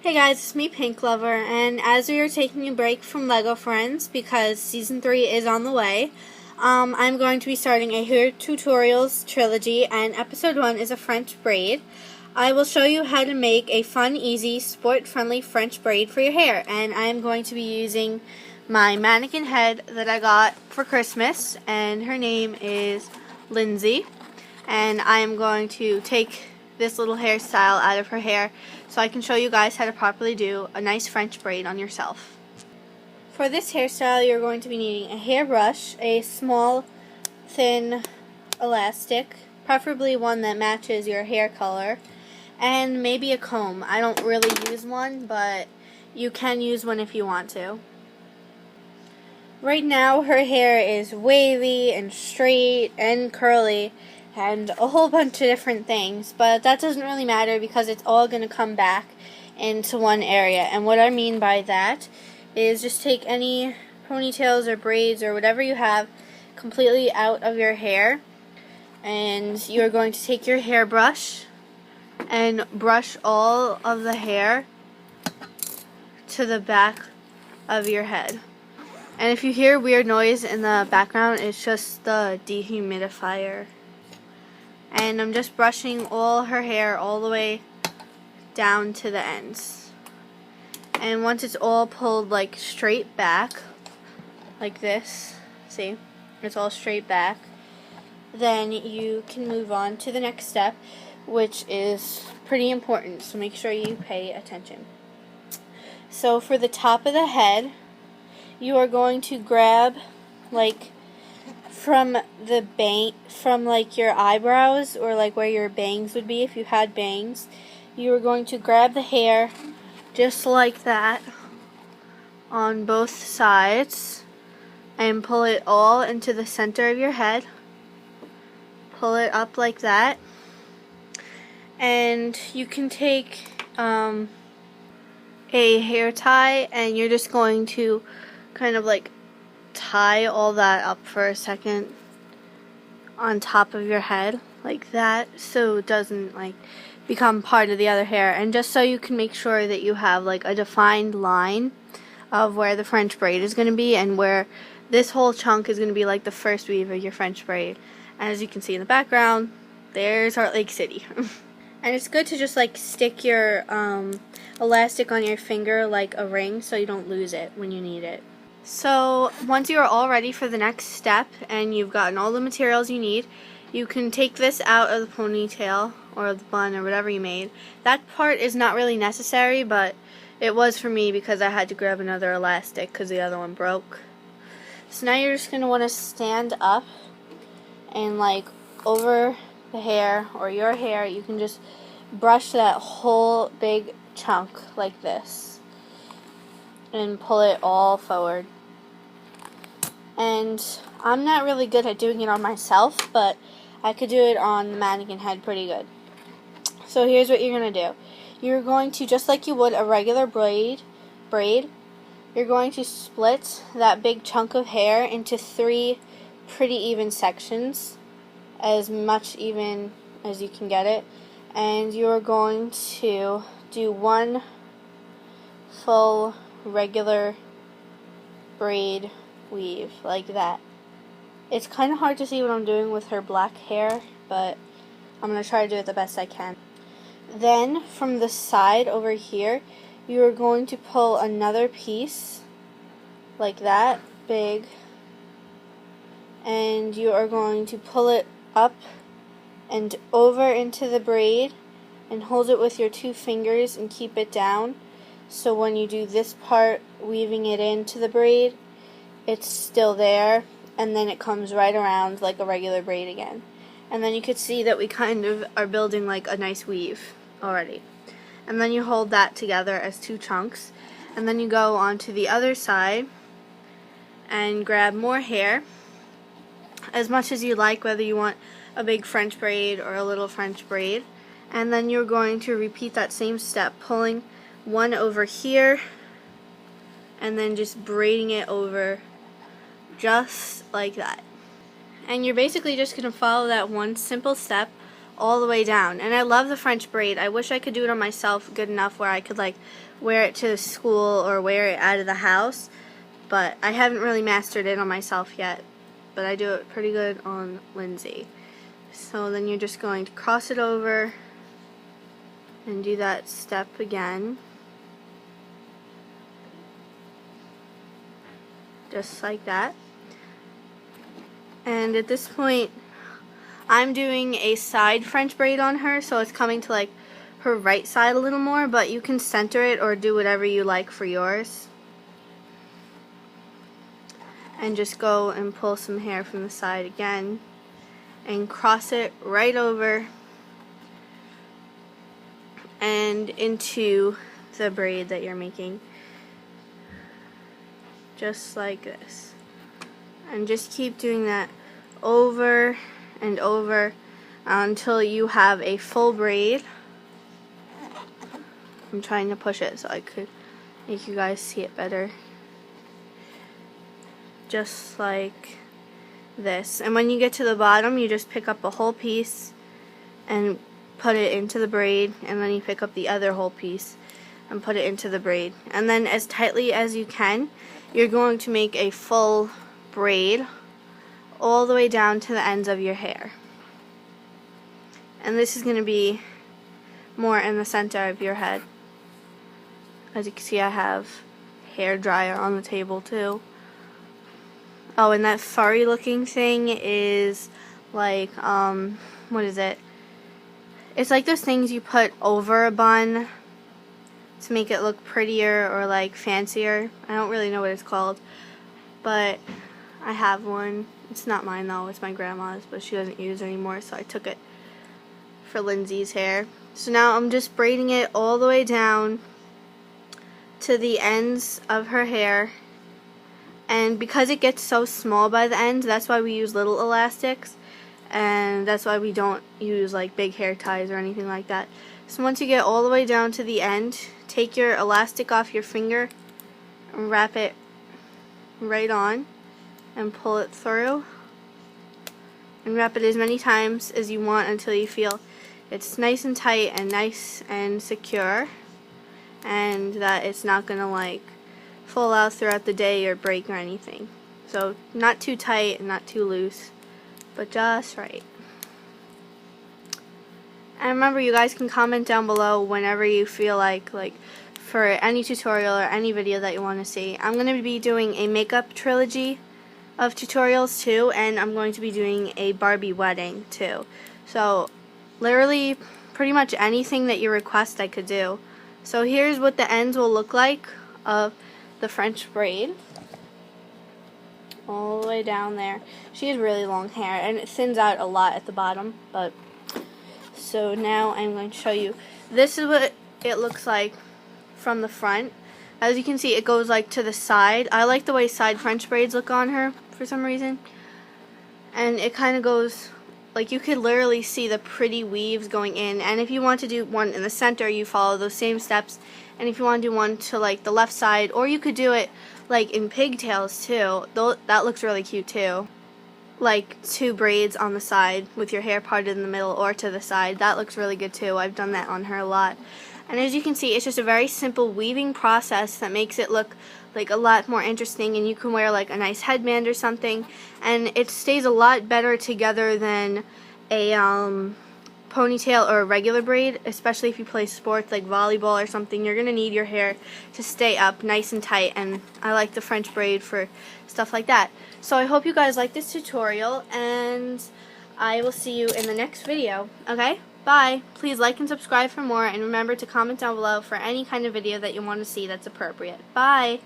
Hey guys, it's me, Pink Lover, and as we are taking a break from LEGO Friends because Season 3 is on the way, I'm going to be starting a hair tutorials trilogy, and Episode 1 is a French braid. I will show you how to make a fun, easy, sport-friendly French braid for your hair, and I am going to be using my mannequin head that I got for Christmas, and her name is Lindsay, and I am going to take this little hairstyle out of her hair so I can show you guys how to properly do a nice French braid on yourself. For this hairstyle, you're going to be needing a hairbrush, a small, thin elastic, preferably one that matches your hair color, and maybe a comb. I don't really use one, but you can use one if you want to. Right now, her hair is wavy and straight and curly, and a whole bunch of different things, but that doesn't really matter because it's all going to come back into one area. And what I mean by that is just take any ponytails or braids or whatever you have completely out of your hair, and you're going to take your hairbrush and brush all of the hair to the back of your head. And if you hear weird noise in the background, it's just the dehumidifier. And I'm just brushing all her hair all the way down to the ends. And once it's all pulled like straight back, like this, see, it's all straight back, then you can move on to the next step, which is pretty important, so make sure you pay attention. So for the top of the head, you are going to grab like from like your eyebrows, or like where your bangs would be if you had bangs. You are going to grab the hair just like that on both sides and pull it all into the center of your head. Pull it up like that, and you can take a hair tie, and you're just going to kind of like tie all that up for a second on top of your head like that, so it doesn't like become part of the other hair, and just so you can make sure that you have like a defined line of where the French braid is going to be, and where this whole chunk is going to be like the first weave of your French braid. And as you can see in the background, there's Heart Lake City. And it's good to just like stick your elastic on your finger like a ring so you don't lose it when you need it. So once you are all ready for the next step and you've gotten all the materials you need, you can take this out of the ponytail or the bun or whatever you made. That part is not really necessary, but it was for me because I had to grab another elastic because the other one broke. So now you're just going to want to stand up, and like over the hair or your hair, you can just brush that whole big chunk like this and pull it all forward. And I'm not really good at doing it on myself, but I could do it on the mannequin head pretty good. So here's what you're going to do. You're going to, just like you would a regular braid, you're going to split that big chunk of hair into 3 pretty even sections, as much even as you can get it. And you're going to do one full regular braid weave like that. It's kind of hard to see what I'm doing with her black hair, but I'm going to try to do it the best I can. Then from the side over here, you are going to pull another piece like that, big, and you are going to pull it up and over into the braid and hold it with your 2 fingers and keep it down. So when you do this part, weaving it into the braid, it's still there, and then it comes right around like a regular braid again. And then you could see that we kind of are building like a nice weave already. And then you hold that together as 2 chunks, and then you go on to the other side and grab more hair, as much as you like, whether you want a big French braid or a little French braid. And then you're going to repeat that same step, pulling one over here and then just braiding it over just like that. And you're basically just going to follow that one simple step all the way down. And I love the French braid. I wish I could do it on myself good enough where I could like wear it to school or wear it out of the house, but I haven't really mastered it on myself yet, but I do it pretty good on Lindsay. So then you're just going to cross it over and do that step again, just like that. And at this point I'm doing a side French braid on her, so it's coming to like her right side a little more, but you can center it or do whatever you like for yours. And just go and pull some hair from the side again and cross it right over and into the braid that you're making, just like this. And just keep doing that over and over until you have a full braid. I'm trying to push it so I could make you guys see it better. Just like this. And when you get to the bottom, you just pick up a whole piece and put it into the braid, and then you pick up the other whole piece and put it into the braid. And then as tightly as you can, you're going to make a full braid all the way down to the ends of your hair. And this is going to be more in the center of your head. As you can see, I have hair dryer on the table too. Oh, and that furry looking thing is like, what is it? It's like those things you put over a bun to make it look prettier or like fancier. I don't really know what it's called, but I have one. It's not mine though, it's my grandma's, but she doesn't use it anymore, so I took it for Lindsay's hair. So now I'm just braiding it all the way down to the ends of her hair. And because it gets so small by the end, that's why we use little elastics, and that's why we don't use like big hair ties or anything like that. So once you get all the way down to the end, take your elastic off your finger and wrap it right on and pull it through, and wrap it as many times as you want until you feel it's nice and tight and nice and secure, and that it's not gonna like fall out throughout the day or break or anything. So not too tight and not too loose, but just right. And remember, you guys can comment down below whenever you feel like for any tutorial or any video that you want to see. I'm going to be doing a makeup trilogy of tutorials too, and I'm going to be doing a Barbie wedding too. So literally pretty much anything that you request I could do. So here's what the ends will look like of the French braid. All the way down there. She has really long hair and it thins out a lot at the bottom, but so now I'm going to show you. This is what it looks like from the front. As you can see, it goes like to the side. I like the way side French braids look on her for some reason. And it kind of goes like, you could literally see the pretty weaves going in. And if you want to do one in the center, you follow those same steps. And if you want to do one to like the left side, or you could do it like in pigtails too. That looks really cute too. Like 2 braids on the side with your hair parted in the middle or to the side. That looks really good too. I've done that on her a lot. And as you can see, it's just a very simple weaving process that makes it look like a lot more interesting, and you can wear like a nice headband or something, and it stays a lot better together than a ponytail or a regular braid, especially if you play sports like volleyball or something. You're going to need your hair to stay up nice and tight, and I like the French braid for stuff like that. So I hope you guys like this tutorial, and I will see you in the next video. Okay? Bye. Please like and subscribe for more, and remember to comment down below for any kind of video that you want to see that's appropriate. Bye.